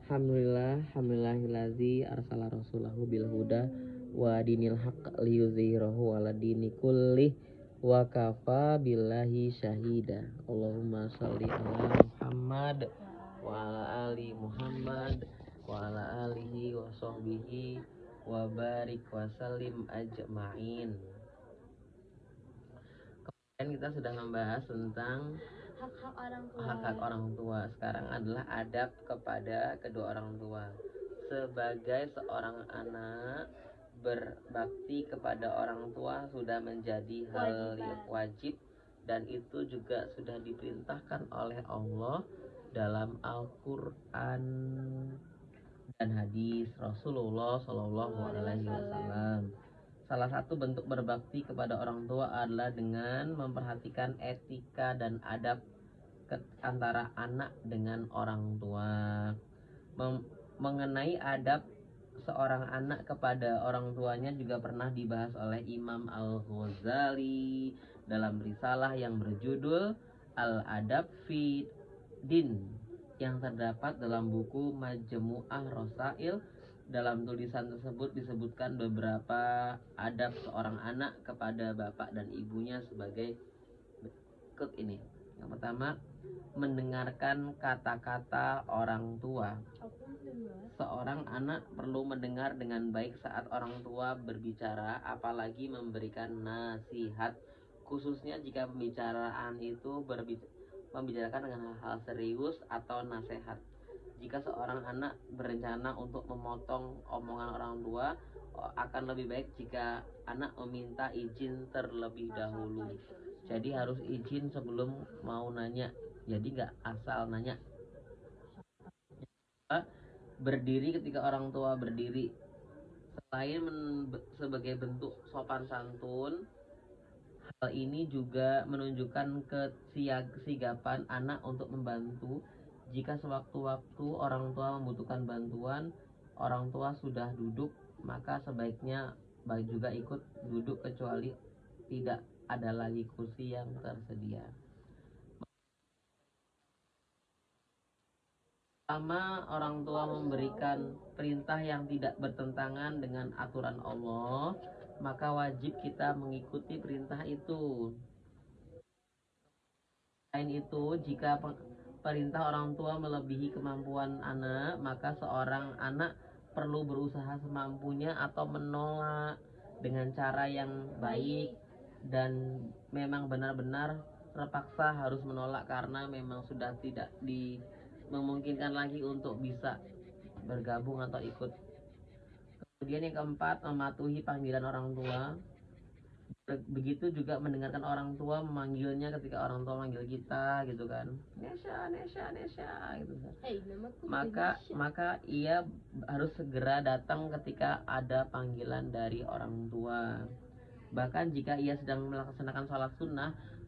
Alhamdulillahillazi arsala rasulahu bil huda wa dinil haqq liyuzhirahu ala dini kullih wa kafa billahi syahida. Allahumma shalli ala Muhammad wa ala ali Muhammad wa ala alihi wa sahbihi wa barik wa sallim ajma'in. Kemudian kita sudah membahas tentang hak-hak orang tua. Sekarang adalah adab kepada kedua orang tua. Sebagai seorang anak, berbakti kepada orang tua sudah menjadi hal yang wajib, dan itu juga sudah diperintahkan oleh Allah dalam Al-Quran dan hadis Rasulullah SAW. Salah satu bentuk berbakti kepada orang tua adalah dengan memperhatikan etika dan adab antara anak dengan orang tua. Mengenai adab seorang anak kepada orang tuanya juga pernah dibahas oleh Imam Al-Ghazali dalam risalah yang berjudul Al-Adab fi Din, yang terdapat dalam buku Majmu'ah Rasail. Dalam tulisan tersebut disebutkan beberapa adab seorang anak kepada bapak dan ibunya sebagai berikut ini. Yang pertama, mendengarkan kata-kata orang tua. Seorang anak perlu mendengar dengan baik saat orang tua berbicara, apalagi memberikan nasihat, khususnya jika pembicaraan itu membicarakan dengan hal-hal serius atau nasihat. Jika seorang anak berencana untuk memotong omongan orang tua, akan lebih baik jika anak meminta izin terlebih dahulu. Jadi harus izin sebelum mau nanya. Jadi gak asal nanya. Berdiri ketika orang tua berdiri. Selain sebagai bentuk sopan santun, hal ini juga menunjukkan kesigapan anak untuk membantu. Jika sewaktu-waktu orang tua membutuhkan bantuan, orang tua sudah duduk, maka sebaiknya juga ikut duduk kecuali tidak ada lagi kursi yang tersedia. Pertama, orang tua memberikan perintah yang tidak bertentangan dengan aturan Allah, maka wajib kita mengikuti perintah itu. Selain itu, jika perintah orang tua melebihi kemampuan anak, maka seorang anak perlu berusaha semampunya atau menolak dengan cara yang baik, dan memang benar-benar terpaksa harus menolak karena memang sudah tidak memungkinkan lagi untuk bisa bergabung atau ikut. Kemudian yang keempat, mematuhi panggilan orang tua. Begitu juga mendengarkan orang tua memanggilnya ketika orang tua manggil kita gitu kan, Nesha gitu kan. Maka ia harus segera datang ketika ada panggilan dari orang tua. Bahkan jika ia sedang melaksanakan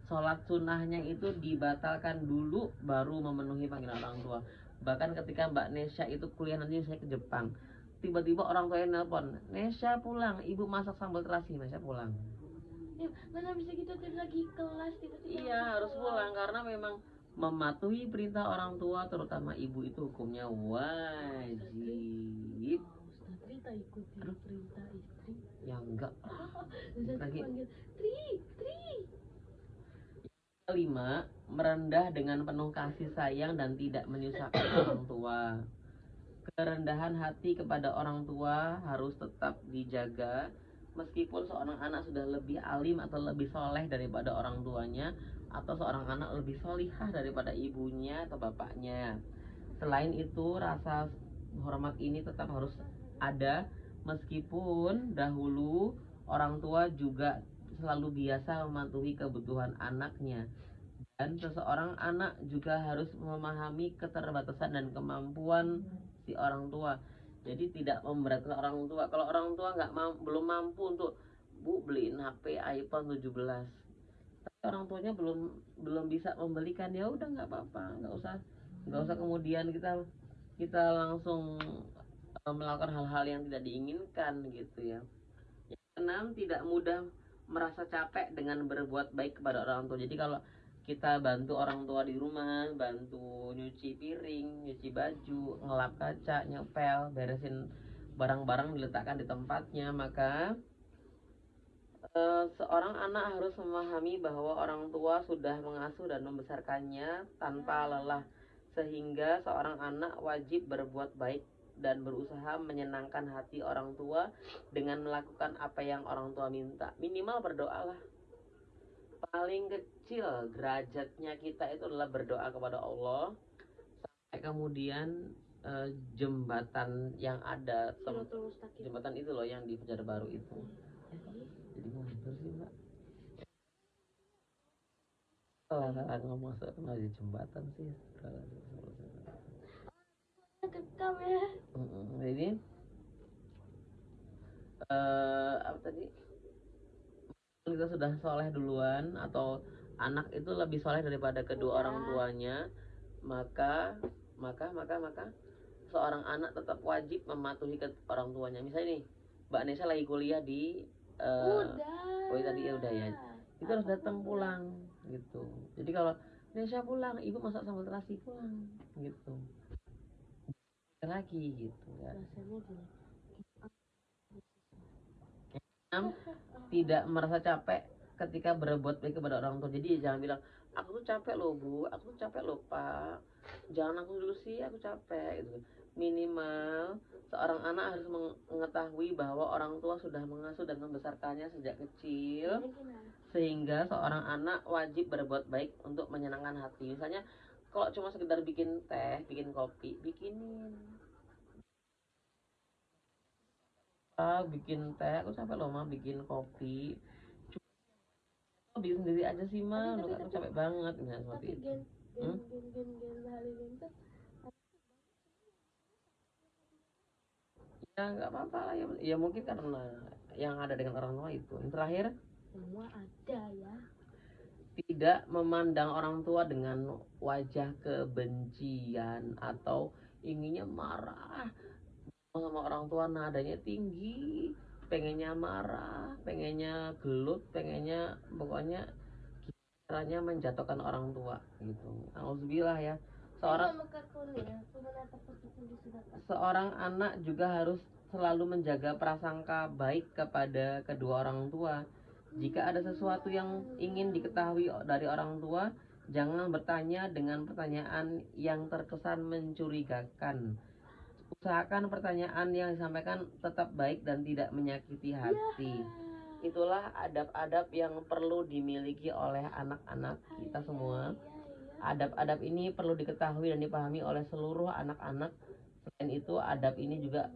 sholat sunnahnya itu dibatalkan dulu baru memenuhi panggilan orang tua. Bahkan ketika Mbak Nesha itu kuliah, nanti saya ke Jepang, tiba-tiba orang tuanya nelpon, Nesha pulang, ibu masak sambal terasi, Nesha pulang. Mana bisa gitu lagi kelas tiba-tiba. Iya, harus pulang karena memang mematuhi perintah orang tua, terutama ibu, itu hukumnya wajib. Kita ikuti perintah istri. Ya enggak. Lagi Tri. Kelima, merendah dengan penuh kasih sayang dan tidak menyusahkan orang tua. Kerendahan hati kepada orang tua harus tetap dijaga. Meskipun seorang anak sudah lebih alim atau lebih soleh daripada orang tuanya, atau seorang anak lebih solihah daripada ibunya atau bapaknya. Selain itu, rasa hormat ini tetap harus ada, meskipun dahulu orang tua juga selalu biasa mematuhi kebutuhan anaknya. Dan seseorang anak juga harus memahami keterbatasan dan kemampuan si orang tua. Jadi tidak memberatkan orang tua. Kalau orang tua belum mampu untuk, Bu, beliin HP iPhone 17, tapi orang tuanya belum bisa membelikan, ya udah nggak apa-apa, nggak usah kemudian kita langsung melakukan hal-hal yang tidak diinginkan gitu ya. Yang keenam, tidak mudah merasa capek dengan berbuat baik kepada orang tua. Jadi kalau kita bantu orang tua di rumah, bantu nyuci piring, nyuci baju, ngelap kaca, nyepel, beresin barang-barang diletakkan di tempatnya, maka seorang anak harus memahami bahwa orang tua sudah mengasuh dan membesarkannya tanpa lelah, sehingga seorang anak wajib berbuat baik dan berusaha menyenangkan hati orang tua dengan melakukan apa yang orang tua minta. Minimal berdoalah. Paling kecil derajatnya kita itu adalah berdoa kepada Allah. Kemudian jembatan yang ada jembatan itu loh yang di Fajar Baru itu. Jadi ngobrol sih mbak. Salah ngomong soal di jembatan sih. Kekam ya. Jadi apa tadi? Kita sudah soleh duluan atau anak itu lebih soleh daripada kedua orang tuanya, maka seorang anak tetap wajib mematuhi ke orang tuanya. Misalnya nih, Mbak Nesa lagi kuliah di Udah. oh tadi ya udah ya. Itu harus datang pulang gitu. Jadi kalau Nesa pulang, ibu masak sambal terasi pulang gitu. Lagi gitu ya. Tidak merasa capek ketika berbuat baik kepada orang tua. Jadi jangan bilang aku tuh capek loh bu, aku tuh capek loh pak, jangan aku dulu sih, aku capek gitu. Minimal seorang anak harus mengetahui bahwa orang tua sudah mengasuh dan membesarkannya sejak kecil, sehingga seorang anak wajib berbuat baik untuk menyenangkan hati. Misalnya kalau cuma sekedar bikin teh, bikin kopi, bikinin. Bikin teh, aku capek loh mah bikin kopi, bikin sendiri aja sih mah, aku capek banget nah, seperti itu. Ya nggak apa-apa lah ya, ya mungkin karena yang ada dengan orang tua itu. Yang terakhir, semua ada ya. tidak memandang orang tua dengan wajah kebencian atau inginnya marah sama orang tua, nadanya tinggi, pengennya marah, pengennya gelut, pengennya pokoknya caranya menjatuhkan orang tua gitu. Alhamdulillah ya. Seorang anak juga harus selalu menjaga prasangka baik kepada kedua orang tua. Jika ada sesuatu yang ingin diketahui dari orang tua, jangan bertanya dengan pertanyaan yang terkesan mencurigakan. Usahakan pertanyaan yang disampaikan tetap baik dan tidak menyakiti hati. Itulah adab-adab yang perlu dimiliki oleh anak-anak kita semua. Adab-adab ini perlu diketahui dan dipahami oleh seluruh anak-anak. Selain itu, adab ini juga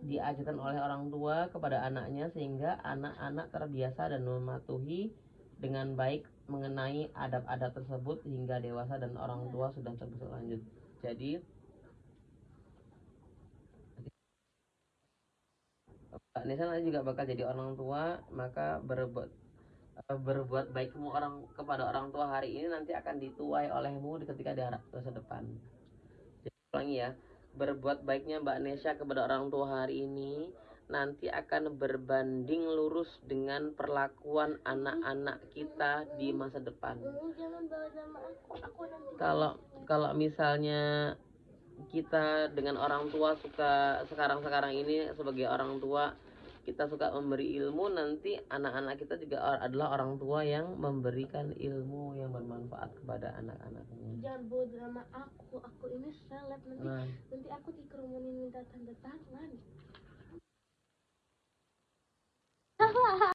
diajarkan oleh orang tua kepada anaknya, sehingga anak-anak terbiasa dan mematuhi dengan baik mengenai adab-adab tersebut hingga dewasa dan orang tua sudah terbiasa lanjut. Jadi Mbak Nisa nanti juga bakal jadi orang tua, maka berbuat baikmu kepada orang tua hari ini nanti akan dituai olehmu ketika di masa depan. Jadi ulangi ya, berbuat baiknya Mbak Nesha kepada orang tua hari ini nanti akan berbanding lurus dengan perlakuan anak-anak kita di masa depan. Kalau misalnya kita dengan orang tua suka sekarang ini sebagai orang tua kita suka memberi ilmu, nanti anak-anak kita juga adalah orang tua yang memberikan ilmu yang bermanfaat kepada anak-anaknya. Jangan bawa drama aku ini seleb nanti aku dikerumunin minta tanda tangan.